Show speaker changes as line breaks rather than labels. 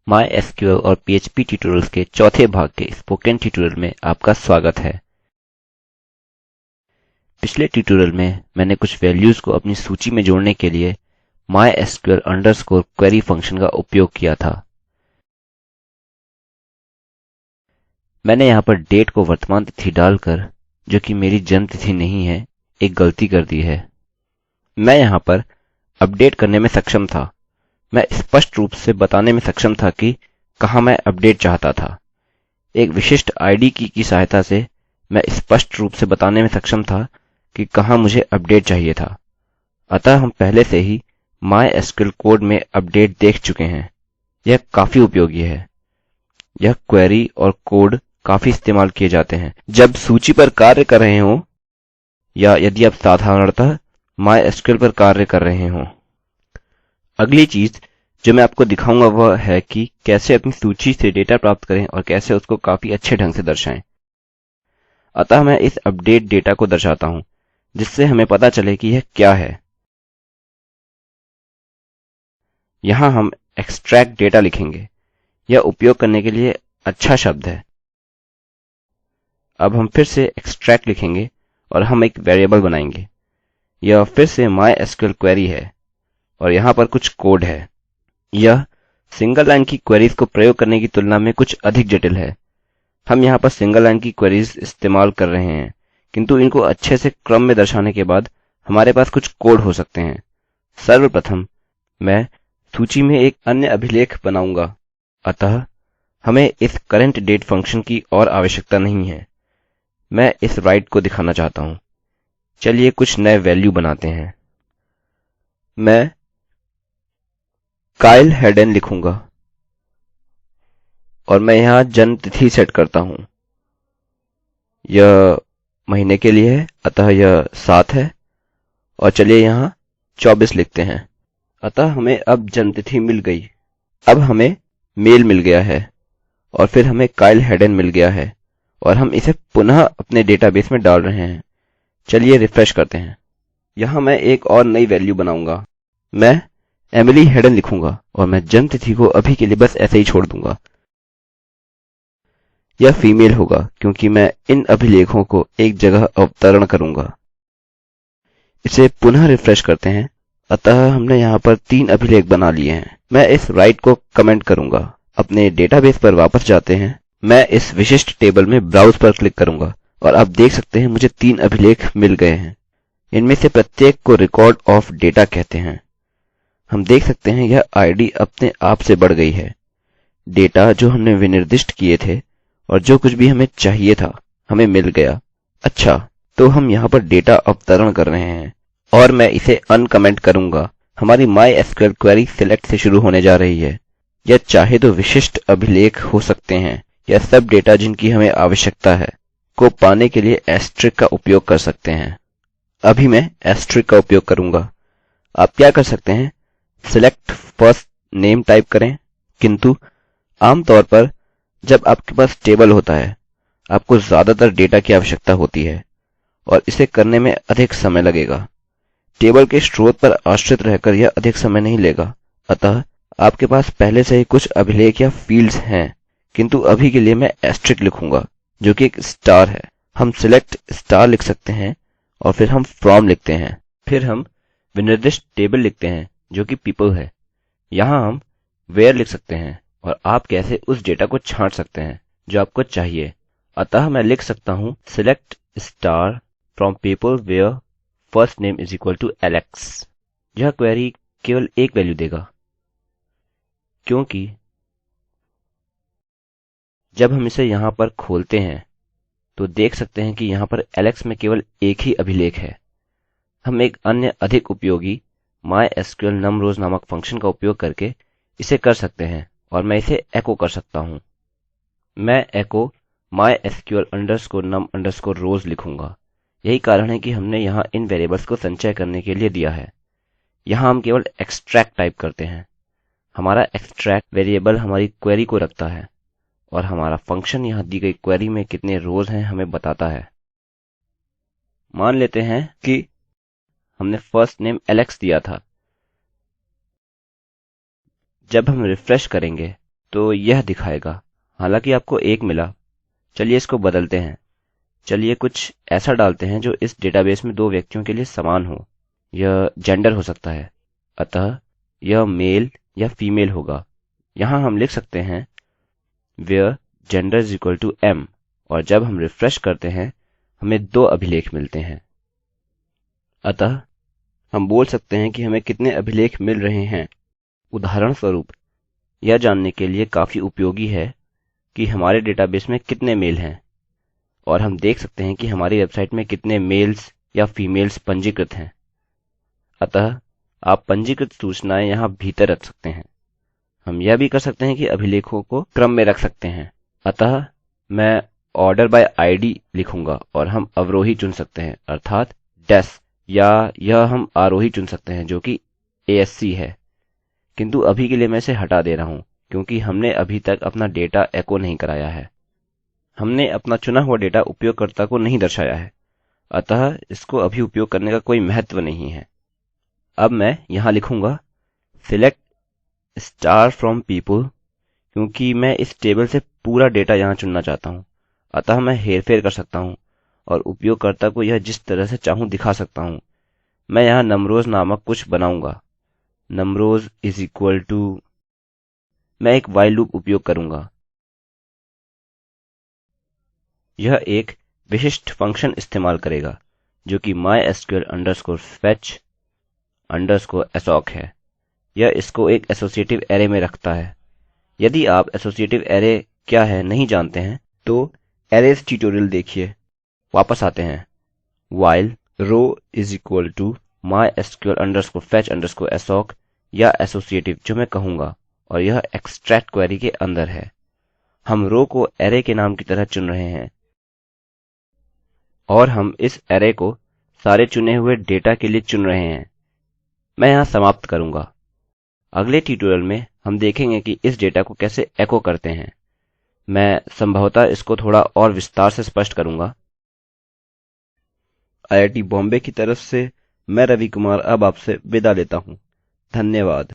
MySQL और PHP tutorials के चौथे भाग के स्पोकन ट्यूटोरियल में आपका स्वागत है। पिछले ट्यूटोरियल में मैंने कुछ वैल्यूज को अपनी सूची में जोड़ने के लिए MySQL_query फंक्शन का उपयोग किया था। मैंने यहाँ पर डेट को वर्तमान तिथि डालकर, जो कि मेरी जन्म तिथि नहीं है, एक गलती कर दी है। मैं यहाँ पर अपडेट करने में सक्षम था। मैं स्पष्ट रूप से बताने में सक्षम था कि कहाँ मैं अपडेट चाहता था। एक विशिष्ट ID की सहायता से मैं स्पष्ट रूप से बताने में सक्षम था कि कहाँ मुझे अपडेट चाहिए था। अतः हम पहले से ही MySQL कोड में अपडेट देख चुके हैं। यह काफी उपयोगी है। यह क्वेरी और कोड काफी इस्तेमाल किए जाते हैं जब सूची पर कार्य कर रहे हों या यदि आप साधारणतः MySQL पर कार्य कर रहे हों। अगली चीज जो मैं आपको दिखाऊंगा वह है कि कैसे अपनी सूची से डेटा प्राप्त करें और कैसे उसको काफी अच्छे ढंग से दर्शाएं। अतः मैं इस अपडेट डेटा को दर्शाता हूं जिससे हमें पता चले कि यह क्या है। यहां हम एक्सट्रैक्ट डेटा लिखेंगे। यह उपयोग करने के लिए अच्छा शब्द है। अब हम फिर से एक्सट्रैक्ट लिखेंगे और हम एक वेरिएबल बनाएंगे। यह फिर से MySQL क्वेरी है और यहाँ पर कुछ कोड है। यह सिंगल लाइन की क्वेरीज को प्रयोग करने की तुलना में कुछ अधिक जटिल है। हम यहाँ पर सिंगल लाइन की क्वेरीज इस्तेमाल कर रहे हैं, किंतु इनको अच्छे से क्रम में दर्शाने के बाद हमारे पास कुछ कोड हो सकते हैं। सर्वप्रथम मैं सूची में एक अन्य अभिलेख बनाऊंगा। अतः हमें इस current date फंक्शन की और आवश्यकता नहीं है। मैं इस राइट को दिखाना चाहता हूँ। चलिए कुछ नए वैल्यू बनाते हैं। मैं काइल हेडेन लिखूंगा और मैं यहाँ जन्म तिथि सेट करता हूँ। यह महीने के लिए है, अतः यह 7 है और चलिए यहाँ 24 लिखते हैं। अतः हमें अब जन्म तिथि मिल गई। अब हमें मेल मिल गया है और फिर हमें काइल हेडेन मिल गया है और हम इसे पुनः अपने डेटाबेस में डाल रहे हैं। चलिए रिफ्रेश करते हैं। यहाँ मैं एक और नई वैल्यू बनाऊंगा। मैं एमिली हेडन लिखूंगा और मैं जन्म तिथि को अभी के लिए बस ऐसे ही छोड़ दूंगा। यह फीमेल होगा क्योंकि मैं इन अभिलेखों को एक जगह अवतरण करूंगा। इसे पुनः रिफ्रेश करते हैं। अतः हमने यहाँ पर 3 अभिलेख बना लिए हैं। मैं इस राइट को कमेंट करूंगा। अपने डेटाबेस पर वापस जाते हैं। मैं इस विशिष्ट टेबल में ब्राउज पर क्लिक करूंगा और आप देख सकते हैं मुझे 3 अभिलेख मिल गए हैं। इनमें से प्रत्येक को रिकॉर्ड ऑफ डेटा कहते हैं। हम देख सकते हैं यह ID अपने आप से बढ़ गई है। डेटा जो हमने विनिर्दिष्ट किए थे और जो कुछ भी हमें चाहिए था हमें मिल गया। अच्छा, तो हम यहाँ पर डेटा अवतरण कर रहे हैं और मैं इसे अनकमेंट करूंगा। हमारी MySQL क्वेरी सिलेक्ट से शुरू होने जा रही है। यह चाहे तो विशिष्ट अभिलेख हो सकते हैं या सब डेटा जिनकी हमें आवश्यकता है को पाने के लिए एस्ट्रिक का उपयोग कर सकते हैं। अभी मैं एस्ट्रिक का उपयोग करूंगा। आप क्या कर सकते हैं, सिलेक्ट फर्स्ट नेम टाइप करें, किंतु आमतौर पर जब आपके पास टेबल होता है आपको ज्यादातर डेटा की आवश्यकता होती है और इसे करने में अधिक समय लगेगा। टेबल के स्रोत पर आश्रित रहकर यह अधिक समय नहीं लेगा। अतः आपके पास पहले से ही कुछ अभिलेख या फील्ड्स हैं, किंतु अभी के लिए मैं एस्ट्रिक लिखूंगा जो कि एक स्टार है। हम सिलेक्ट स्टार लिख सकते हैं और फिर हम फ्रॉम लिखते हैं। फिर हम विनिर्दिष्ट टेबल लिखते हैं जो कि पीपल है। यहाँ हम वेयर लिख सकते हैं और आप कैसे उस डेटा को छांट सकते हैं जो आपको चाहिए। अतः मैं लिख सकता हूँ select star from people where first name is equal to Alex. यह क्वेरी केवल एक वैल्यू देगा क्योंकि जब हम इसे यहाँ पर खोलते हैं तो देख सकते हैं कि यहाँ पर एलेक्स में केवल एक ही अभिलेख है। हम एक अन्य अधिक उपयोगी MySQL numRows नामक फंक्शन का उपयोग करके इसे कर सकते हैं और मैं इसे एको कर सकता हूँ। मैं एको MySQL_num_rows लिखूंगा। यही कारण है कि हमने यहाँ इन वेरिएबल्स को संचय करने के लिए दिया है। यहाँ हम केवल एक्सट्रैक्ट टाइप करते हैं। हमारा एक्सट्रैक्ट वेरिएबल हमारी क्वेरी को रखता है और हमारा फंक्शन यहाँ दी गई क्वेरी में कितने रोज हैं हमें बताता है। मान लेते हैं कि हमने फर्स्ट नेम एलेक्स दिया था। जब हम रिफ्रेश करेंगे तो यह दिखाएगा। हालांकि आपको 1 मिला। चलिए इसको बदलते हैं। चलिए कुछ ऐसा डालते हैं जो इस डेटाबेस में 2 व्यक्तियों के लिए समान हो। यह जेंडर हो सकता है, अतः यह मेल या फीमेल होगा। यहाँ हम लिख सकते हैं where gender is equal to m, और जब हम रिफ्रेश करते हैं हमें 2 अभिलेख मिलते हैं। अतः हम बोल सकते हैं कि हमें कितने अभिलेख मिल रहे हैं। उदाहरणस्वरूप यह जानने के लिए काफी उपयोगी है कि हमारे डेटाबेस में कितने मेल हैं, और हम देख सकते हैं कि हमारी वेबसाइट में कितने मेल्स या फीमेल्स पंजीकृत हैं। अतः आप पंजीकृत सूचनाएँ यहाँ भीतर रख सकते हैं। हम यह भी कर सकते हैं कि अभिलेखों को क्रम में रख सकते हैं। अतः मैं ऑर्डर बाय आईडी लिखूंगा और हम अवरोही चुन सकते हैं अर्थात डेस, या यह हम आरोही चुन सकते हैं जो कि ASC है। किंतु अभी के लिए मैं इसे हटा दे रहा हूँ क्योंकि हमने अभी तक अपना डेटा एको नहीं कराया है। हमने अपना चुना हुआ डेटा उपयोगकर्ता को नहीं दर्शाया है, अतः इसको अभी उपयोग करने का कोई महत्व नहीं है। अब मैं यहाँ लिखूंगा select स्टार फ्रॉम पीपल, क्योंकि मैं इस टेबल से पूरा डेटा यहाँ चुनना चाहता हूँ। अतः मैं हेरफेर कर सकता हूँ और उपयोगकर्ता को यह जिस तरह से चाहूँ दिखा सकता हूँ। मैं यहाँ नमरोज नामक कुछ बनाऊंगा। नमरोज इज इक्वल टू, मैं एक while लूप उपयोग करूंगा। यह एक विशिष्ट फंक्शन इस्तेमाल करेगा जो कि mysql_fetch_assoc है। यह इसको एक एसोसिएटिव अरै में रखता है। यदि आप एसोसिएटिव अरै क्या है नहीं जानते हैं तो अरैज़ ट्यूटोरियल देखिए। वापस आते हैं। while row is equal to mysql_fetch_assoc या एसोसिएटिव जो मैं कहूँगा, और यह extract क्वेरी के अंदर है। हम रो को अरै के नाम की तरह चुन रहे हैं और हम इस अरै को सारे चुने हुए डेटा के लिए चुन रहे हैं। मैं यहाँ समाप्त करूँगा। अगले ट्यूटोरियल में हम देखेंगे कि इस डेटा को कैसे एको करते हैं। मैं संभवतः इसको थोड़ा और विस्तार से स्पष्ट करूँगा। IIT बॉम्बे की तरफ से मैं रवि कुमार अब आपसे विदा लेता हूँ। धन्यवाद।